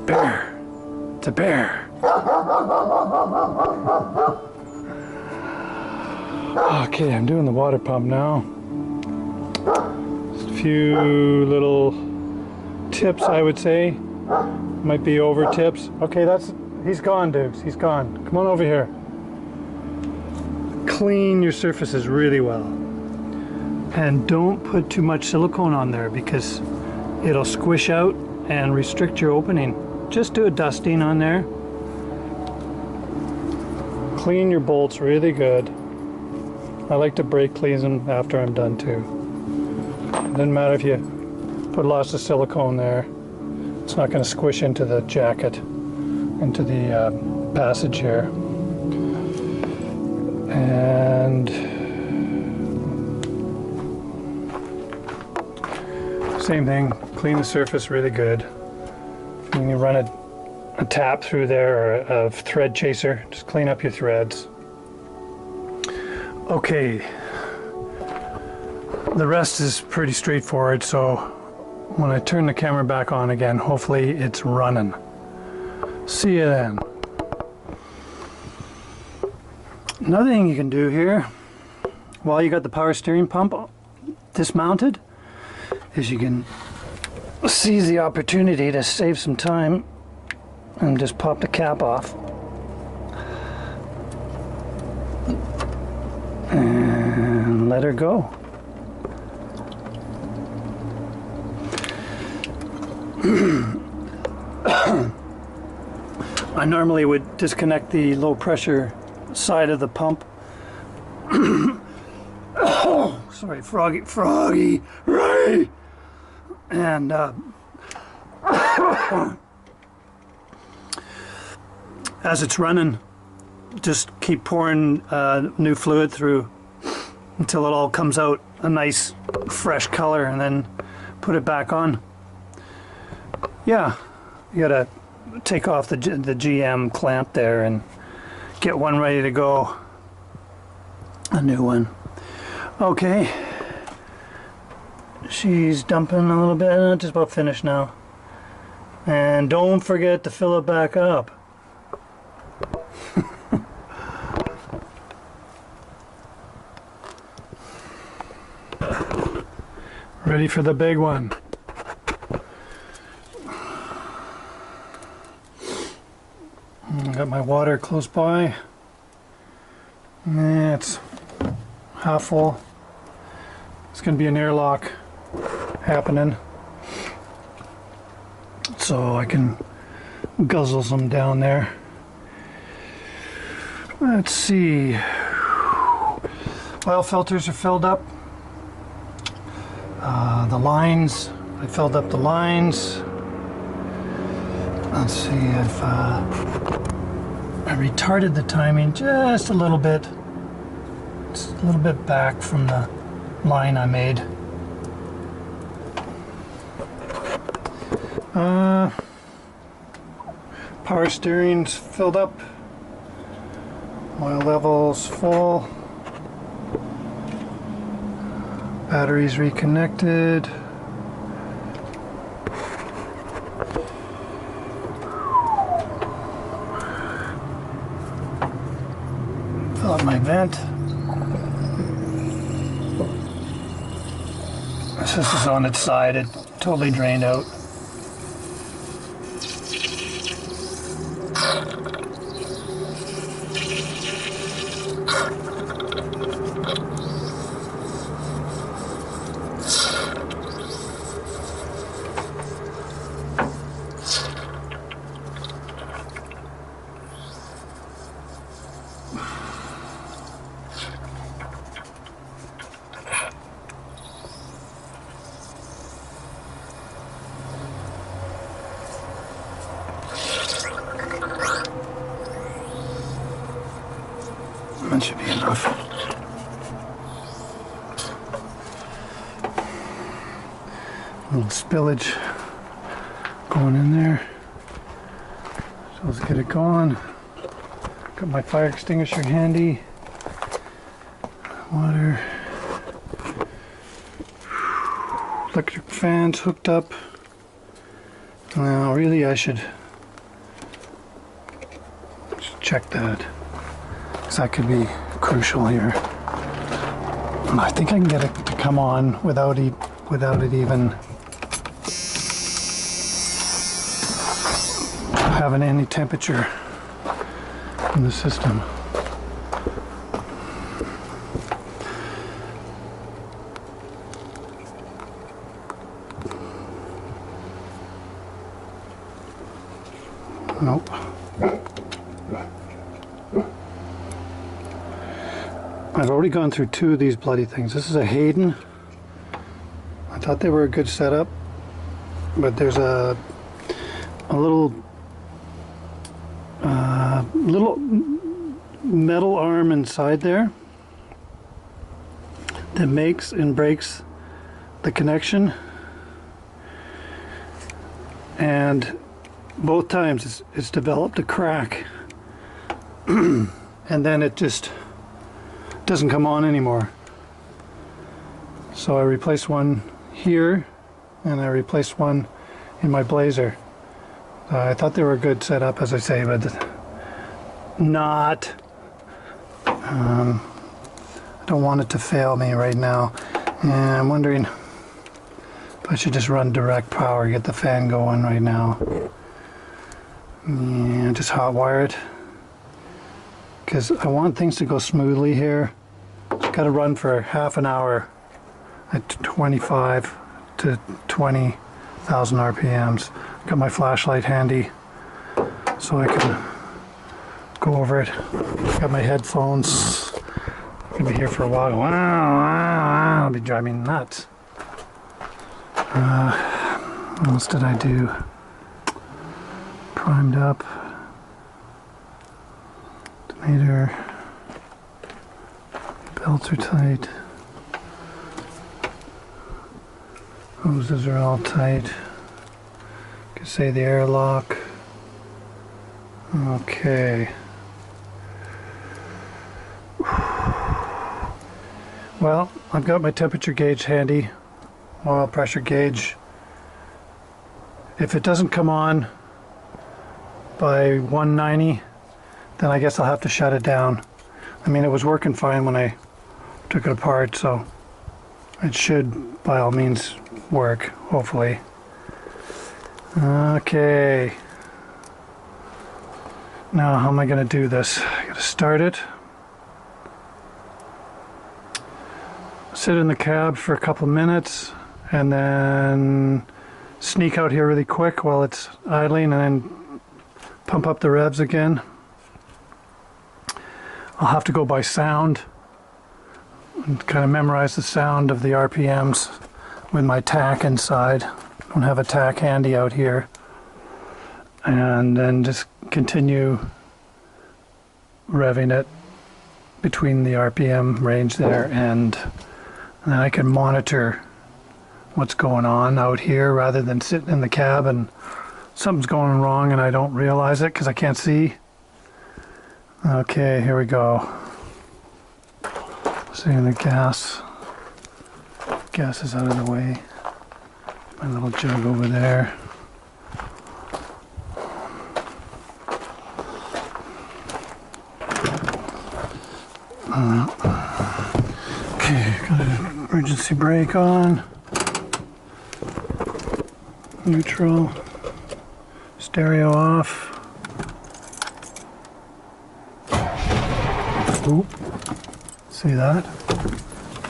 bear. It's a bear. Okay, I'm doing the water pump now. Just a few little tips, I would say. Might be over tips. Okay, he's gone, Dukes. He's gone. Come on over here. Clean your surfaces really well. And don't put too much silicone on there because it'll squish out and restrict your opening. Just do a dusting on there. Clean your bolts really good. I like to brake clean them after I'm done too. Doesn't matter if you put lots of silicone there. It's not going to squish into the jacket, into the passage here. And same thing, clean the surface really good. When you run a tap through there or a thread chaser, just clean up your threads. Okay, the rest is pretty straightforward, so when I turn the camera back on again, hopefully it's running. See you then. Another thing you can do here, while you got the power steering pump dismounted, is you can seize the opportunity to save some time and just pop the cap off. And let her go. I normally would disconnect the low pressure side of the pump. Oh, sorry, Froggy, Ray! And as it's running, just keep pouring new fluid through until it all comes out a nice fresh color, and then put it back on. Yeah, you gotta take off the GM clamp there and get one ready to go, a new one. Okay, she's dumping a little bit, just about finished now. And don't forget to fill it back up. Ready for the big one. Got my water close by. It's half full. It's going to be an airlock happening, so I can guzzle some down there. Let's see. Oil filters are filled up. The lines, I filled up the lines. Let's see if I retarded the timing just a little bit. It's a little bit back from the line I made. Power steering's filled up. Oil levels full. Batteries reconnected. Fill up my vent. This is on its side. It totally drained out. That should be enough. A little spillage going in there. So let's get it going. Got my fire extinguisher handy. Water. Electric fans hooked up. Now really I should check that, because that could be crucial here. I think I can get it to come on without it even having any temperature in the system. Nope. I've already gone through 2 of these bloody things. This is a Hayden. I thought they were a good setup, but there's a little metal arm inside there that makes and breaks the connection, and both times it's developed a crack and then it just doesn't come on anymore. So I replaced one here and I replaced one in my Blazer. I thought they were a good setup, as I say, but not. I don't want it to fail me right now, and I'm wondering if I should just run direct power, get the fan going right now. Yeah, just hot wire it, because I want things to go smoothly here. It's got to run for half an hour at 25 to 20,000 RPMs. Got my flashlight handy so I can go over it. Got my headphones. I'm gonna be here for a while. Wow, it'll be driving me nuts. What else did I do? Primed up. Detonator. Belts are tight. Hoses are all tight. Could say the airlock. Okay. Well, I've got my temperature gauge handy, oil pressure gauge. If it doesn't come on by 190, then I guess I'll have to shut it down. I mean, it was working fine when I took it apart, so it should by all means work, hopefully. Okay. Now, how am I going to do this? I got to start it. Sit in the cab for a couple minutes and then sneak out here really quick while it's idling and then pump up the revs again. I'll have to go by sound and kind of memorize the sound of the RPMs with my tack inside. I don't have a tack handy out here. And then just continue revving it between the RPM range there, and then I can monitor what's going on out here rather than sitting in the cab and something's going wrong and I don't realize it because I can't see. Okay, here we go. See the gas. Gas is out of the way. My little jug over there. Okay, got an emergency brake on. Neutral. Stereo off. Oop. See that?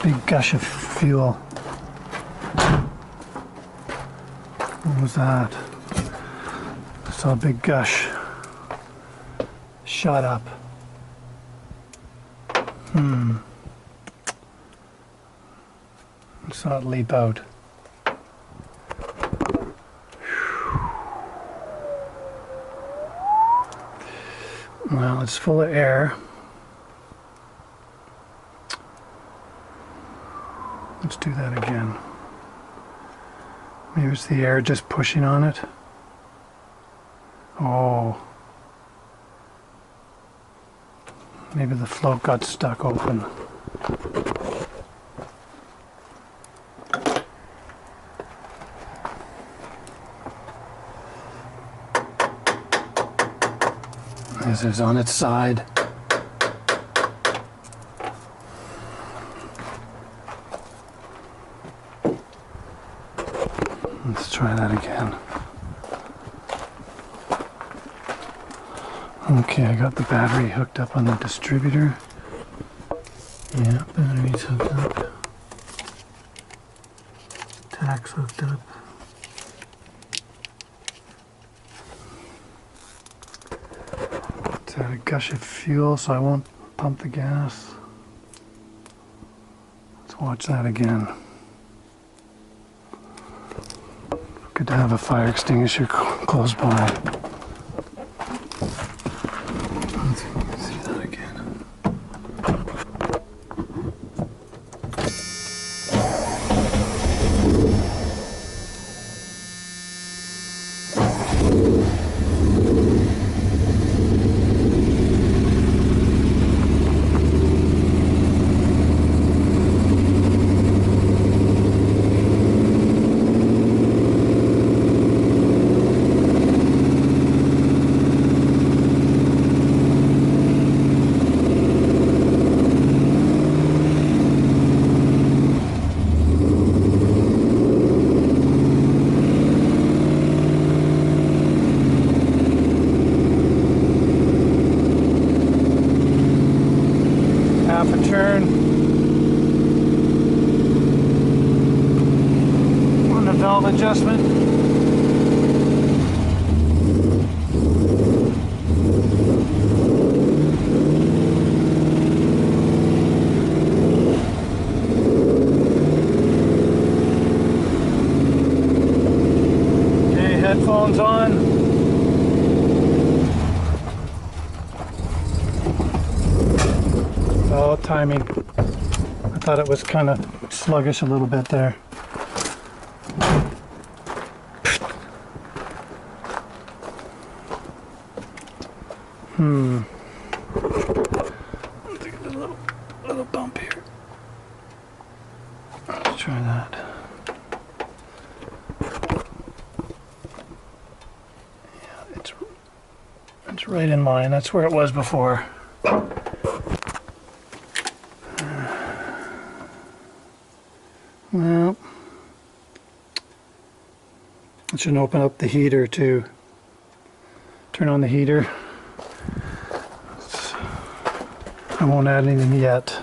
Big gush of fuel. What was that? I saw a big gush. Shot up. I saw it leap out. Well, it's full of air. Let's do that again. Maybe it's the air just pushing on it. Oh. Maybe the float got stuck open. This is on its side. Let's try that again. Okay, I got the battery hooked up on the distributor. Yeah, battery's hooked up. Tac's hooked up. It's had a gush of fuel, so I won't pump the gas. Let's watch that again. Good to have a fire extinguisher close by. Let's see that again. Half a turn on the valve adjustment. Okay, headphones on. Oh, timing. I thought it was kind of sluggish a little bit there. Let's get a little bump here. Let's try that. Yeah, it's right in line. That's where it was before. Well, I should open up the heater to turn on the heater. I won't add anything yet.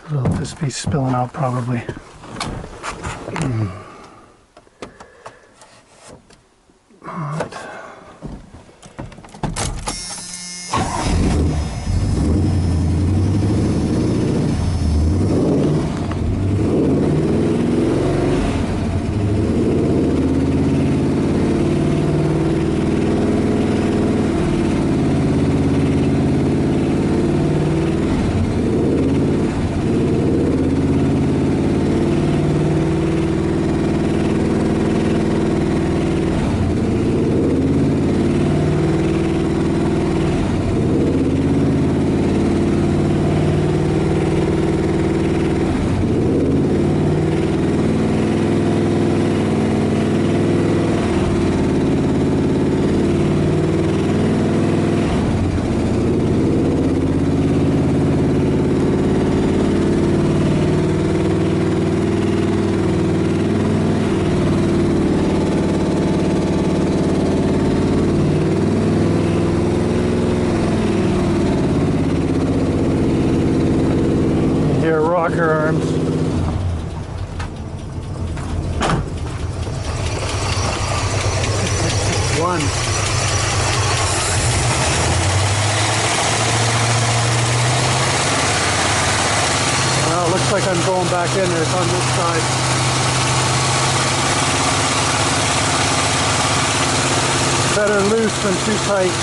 It'll just be spilling out probably. Rocker arms. One. Well, it looks like I'm going back in there. It's on this side. Better loose than too tight.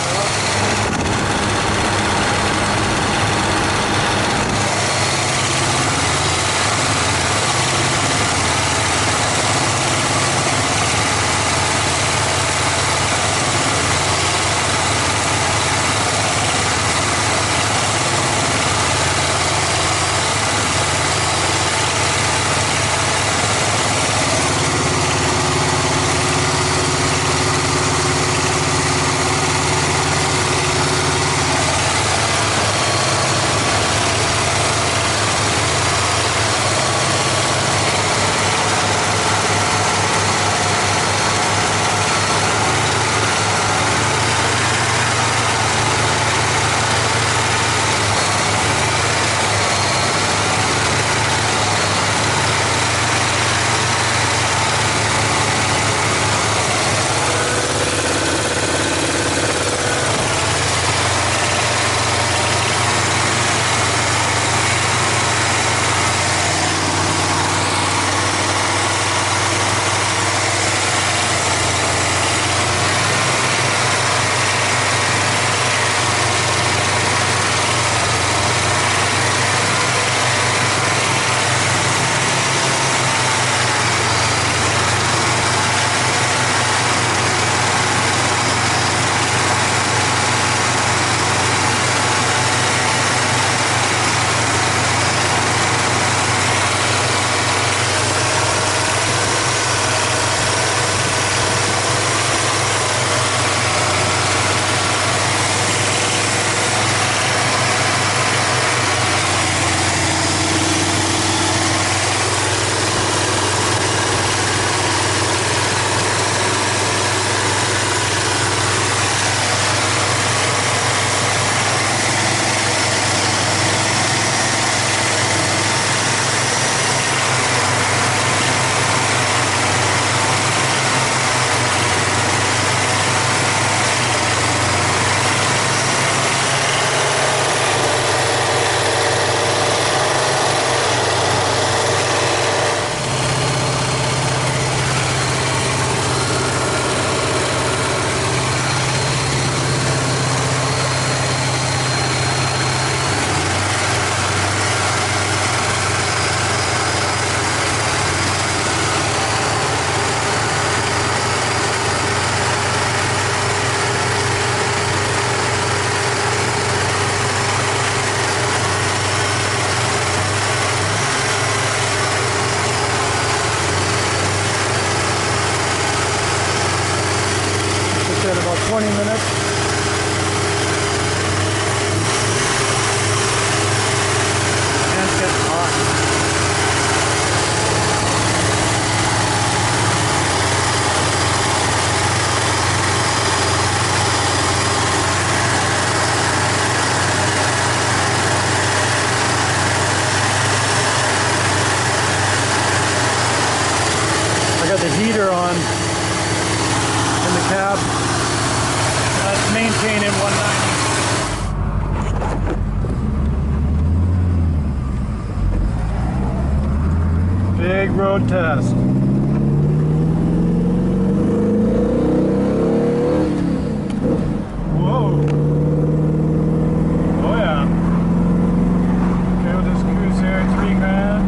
20 minutes. And it's getting hot. Got the heater on in the cab. That's maintaining 190. Big road test. Whoa. Oh yeah. Okay, we'll just cruise here, 3 grand.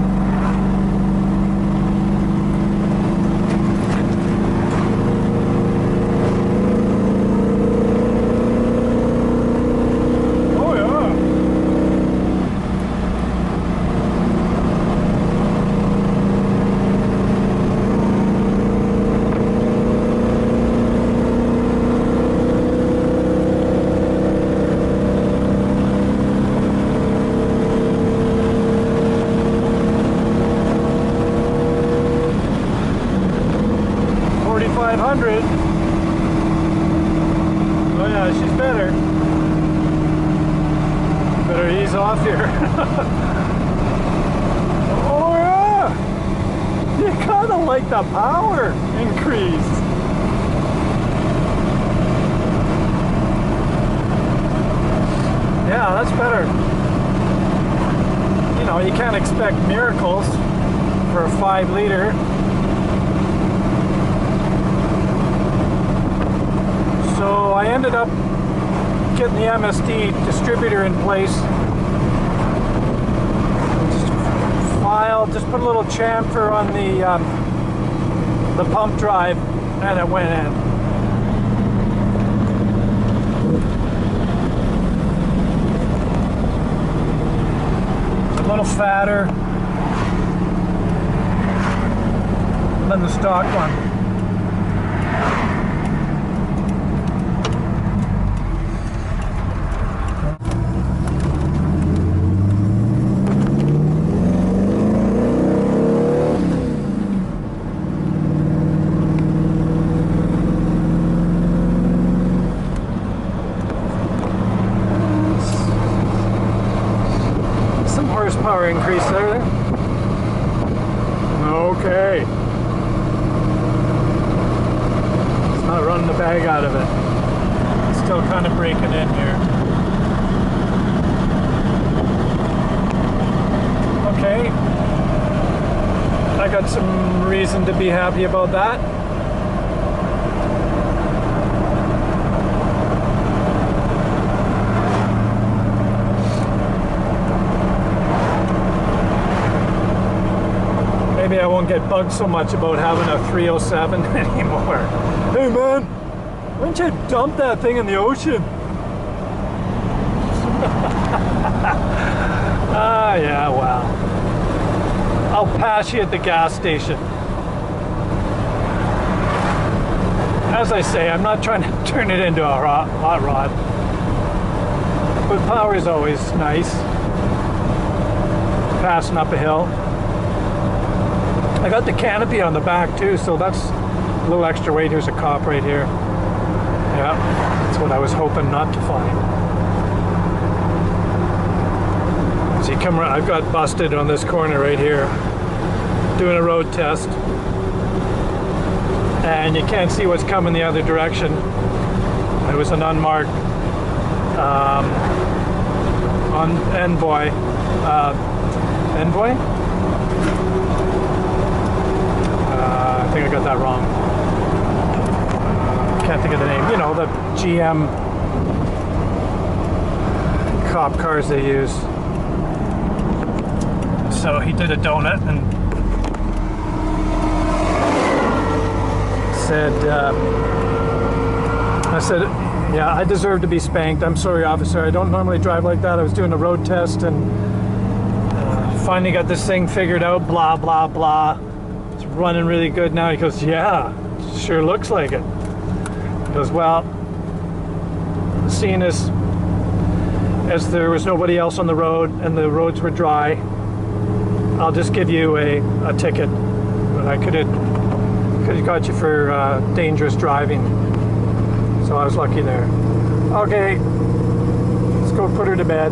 Oh yeah, she's better. Better ease off here. Oh yeah! You kinda like the power increase. Yeah, that's better. You know, you can't expect miracles for a 5-liter. So I ended up getting the MSD distributor in place. Just put a little chamfer on the pump drive, and it went in. It's a little fatter than the stock one. Power increase there. Okay. It's not running the bag out of it. It's still kind of breaking in here. Okay. I got some reason to be happy about that. Maybe I won't get bugged so much about having a 307 anymore. Hey man, why don't you dump that thing in the ocean? Ah, yeah, well. I'll pass you at the gas station. As I say, I'm not trying to turn it into a hot rod. But power is always nice. Passing up a hill. I got the canopy on the back too, so that's a little extra weight. Here's a cop right here. Yeah, that's what I was hoping not to find. See, come around. I've got busted on this corner right here, doing a road test, and you can't see what's coming the other direction. It was an unmarked envoy. Envoy? I think I got that wrong. Can't think of the name. You know, the GM cop cars they use. So he did a donut and said, I said, yeah, I deserve to be spanked. I'm sorry, officer. I don't normally drive like that. I was doing a road test and finally got this thing figured out, blah, blah, blah. Running really good now. He goes, yeah, sure looks like it. He goes, well, seeing as there was nobody else on the road and the roads were dry, I'll just give you a ticket. But I could have got you for dangerous driving. So I was lucky there. Okay, let's go put her to bed.